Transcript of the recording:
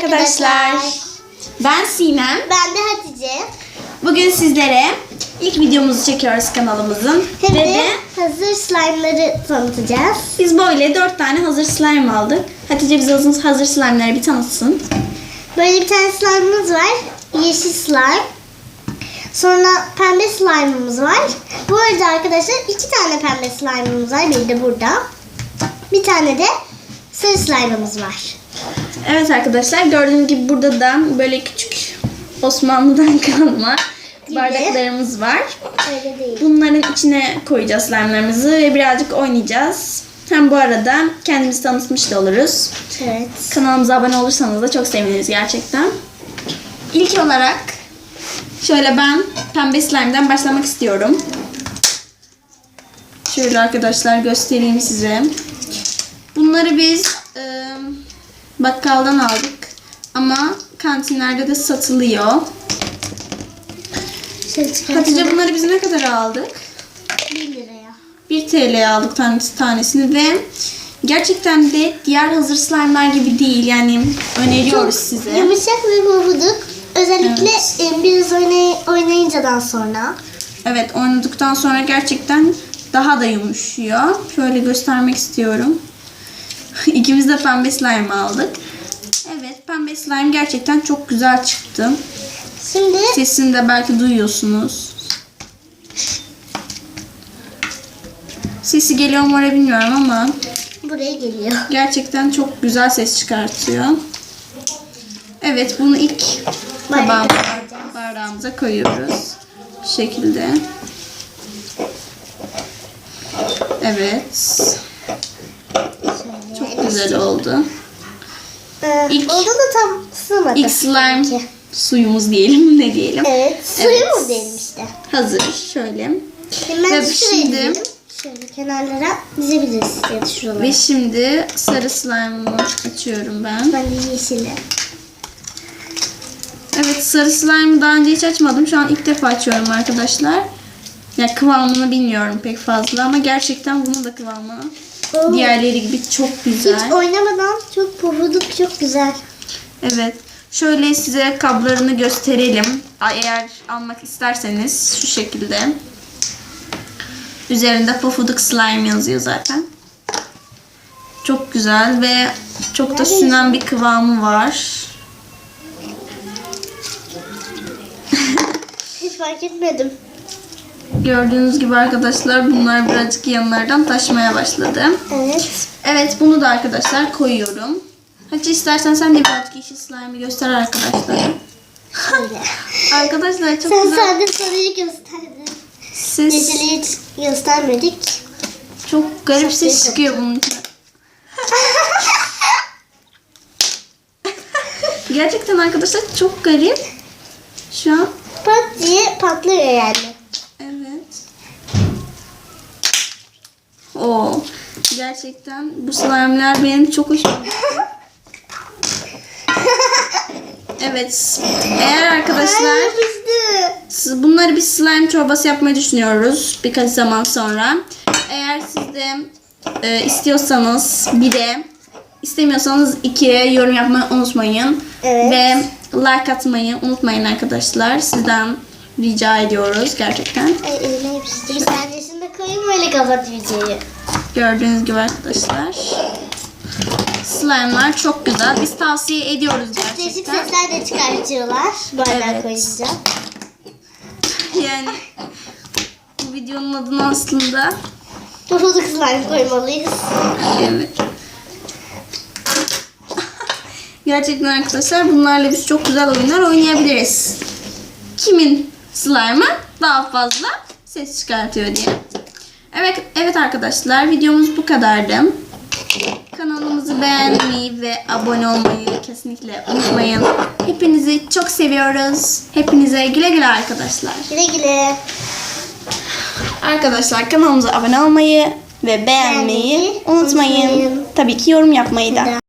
Arkadaşlar. Ben Sinem. Ben de Hatice. Bugün sizlere ilk videomuzu çekiyoruz kanalımızın. Hem Ve de hazır slime'ları tanıtacağız. biz böyle 4 tane hazır slime aldık. Hatice bize hazır slime'ları bir tanıtsın. Böyle bir tane slime'ımız var. Yeşil slime. Sonra pembe slime'ımız var. Bu arada arkadaşlar 2 tane pembe slime'ımız var. Biri de burada. Bir tane de sarı slime'ımız var. Evet arkadaşlar, gördüğünüz gibi burada da böyle küçük Osmanlı'dan kalma bardaklarımız var. Öyle değil. Bunların içine koyacağız slime'larımızı ve birazcık oynayacağız. Hem bu arada kendimizi tanıtmış da oluruz. Evet. Kanalımıza abone olursanız da çok seviniriz gerçekten. İlk olarak şöyle ben pembe slime'den başlamak istiyorum. Şöyle arkadaşlar göstereyim size. Bunları biz bakkaldan aldık. Ama kantinlerde de satılıyor. Hatice bunları biz ne kadar aldık? 1 liraya. 1 TL'ye aldık tanesini ve gerçekten de diğer hazır slime'lar gibi değil. Yani öneriyoruz size. Yumuşak ve pofuduk. Özellikle biraz oynayıncadan sonra. Evet, oynadıktan sonra gerçekten daha da yumuşuyor. Şöyle göstermek istiyorum. İkimiz de pembe slime aldık. Evet, pembe slime gerçekten çok güzel çıktı. Şimdi Sesini de belki duyuyorsunuz. Sesi geliyor mu oraya bilmiyorum ama buraya geliyor. gerçekten çok güzel ses çıkartıyor. Evet, bunu ilk bardağımıza koyuyoruz. Bu şekilde. Evet. Çok güzel oldu. İlk- Oldu da tam sığmadı. İlk slime suyumuz diyelim, ne diyelim. Evet. Suyu Evet. mu diyelim işte. Hazır. Şöyle. Hemen Ve şuraya şimdi- dizelim. Şöyle kenarlara dizebiliriz ya da şuralara. Ve şimdi sarı slime'ımı açıyorum ben. Ben de yeşili. Evet, sarı slime'ı daha önce hiç açmadım. Şu an ilk defa açıyorum arkadaşlar. Ya kıvamını bilmiyorum pek fazla ama gerçekten bunun da kıvamı Oo. diğerleri gibi çok güzel. Hiç oynamadan çok pofuduk, çok güzel. Evet. Şöyle size kablarını gösterelim. Eğer almak isterseniz şu şekilde. Üzerinde pofuduk slime yazıyor zaten. Çok güzel ve çok da sünen bir kıvamı var. Hiç fark etmedim. Gördüğünüz gibi arkadaşlar bunlar birazcık yanlardan taşmaya başladı. Evet. Evet, bunu da arkadaşlar koyuyorum. Hadi istersen sen de birazcık yeşil slime'ı göster arkadaşlara. Öyle. Arkadaşlar çok Sen güzel. sadece sarıyı gösterdin. Ses Yeşili hiç göstermedik. çok garip Çok ses ses çıkıyor bunun için. Gerçekten arkadaşlar çok garip. Şu an Pat diye patlıyor yani. evet. Oo. Gerçekten bu slime'ler benim çok hoşuma gitti. Evet. Eğer arkadaşlar Yapıştı. bunları bir slime çorbası yapmayı düşünüyoruz birkaç zaman sonra. Eğer siz de istiyorsanız 1'e, istemiyorsanız 2'ye yorum yapmayı unutmayın. Evet. Ve like atmayı unutmayın arkadaşlar. Sizden rica ediyoruz gerçekten. Ay elime yapıştı. Bir tanesini de koyayım böyle kapat videoyu. Gördüğünüz gibi arkadaşlar. Slime'lar çok güzel. Biz tavsiye ediyoruz Değişik gerçekten. sesler de çıkartıyorlar. Bardağa Evet. koyunca. Yani bu videonun adını aslında Pofuduk slime koymalıyız. evet. Gerçekten arkadaşlar bunlarla biz çok güzel oyunlar oynayabiliriz. Kimin slime'ı daha fazla ses çıkartıyor diye. Evet arkadaşlar, videomuz bu kadardı. Kanalımızı beğenmeyi ve abone olmayı kesinlikle unutmayın. Hepinizi çok seviyoruz. Hepinize güle güle arkadaşlar. Güle güle. Arkadaşlar kanalımıza abone olmayı ve beğenmeyi Beğenmeyi unutmayın. unutmayın. Tabii ki yorum yapmayı da.